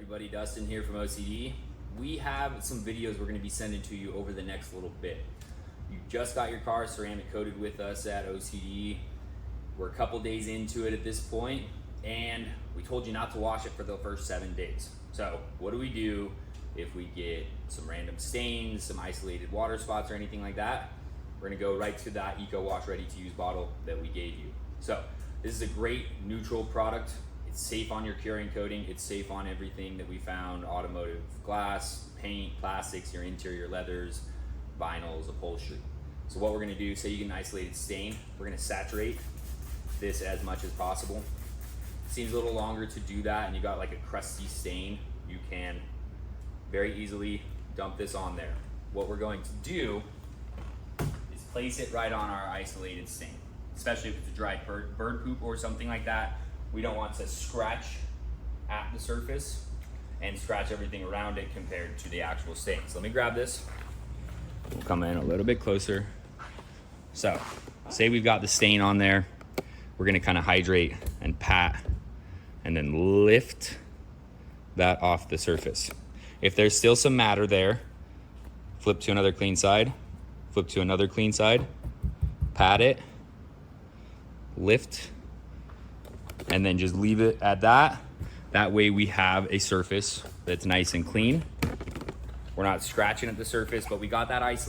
everybody, Dustin here from OCD. We have some videos we're going to be sending to you over the next little bit. You just got your car ceramic coated with us at OCD. We're a couple days into it at this point, and we told you not to wash it for the first 7 days. So what do we do if we get some random stains, some isolated water spots or anything like that? We're going to go right to that Eco Wash ready to use bottle that we gave you. So this is a great neutral product. It's safe on your curing coating. It's safe on everything that we found: automotive glass, paint, plastics, your interior leathers, vinyls, upholstery. So what we're gonna do, say you get an isolated stain, we're gonna saturate this as much as possible. It seems a little longer to do that and you got like a crusty stain, you can very easily dump this on there. What we're going to do is place it right on our isolated stain, especially if it's a dried bird poop or something like that. We don't want to scratch at the surface and scratch everything around it compared to the actual stain. So let me grab this. We'll come in a little bit closer. So say we've got the stain on there. We're gonna kind of hydrate and pat and then lift that off the surface. If there's still some matter there, flip to another clean side, flip to another clean side, pat it, lift, and then just leave it at that. That way we have a surface that's nice and clean. We're not scratching at the surface, but we got that isolated.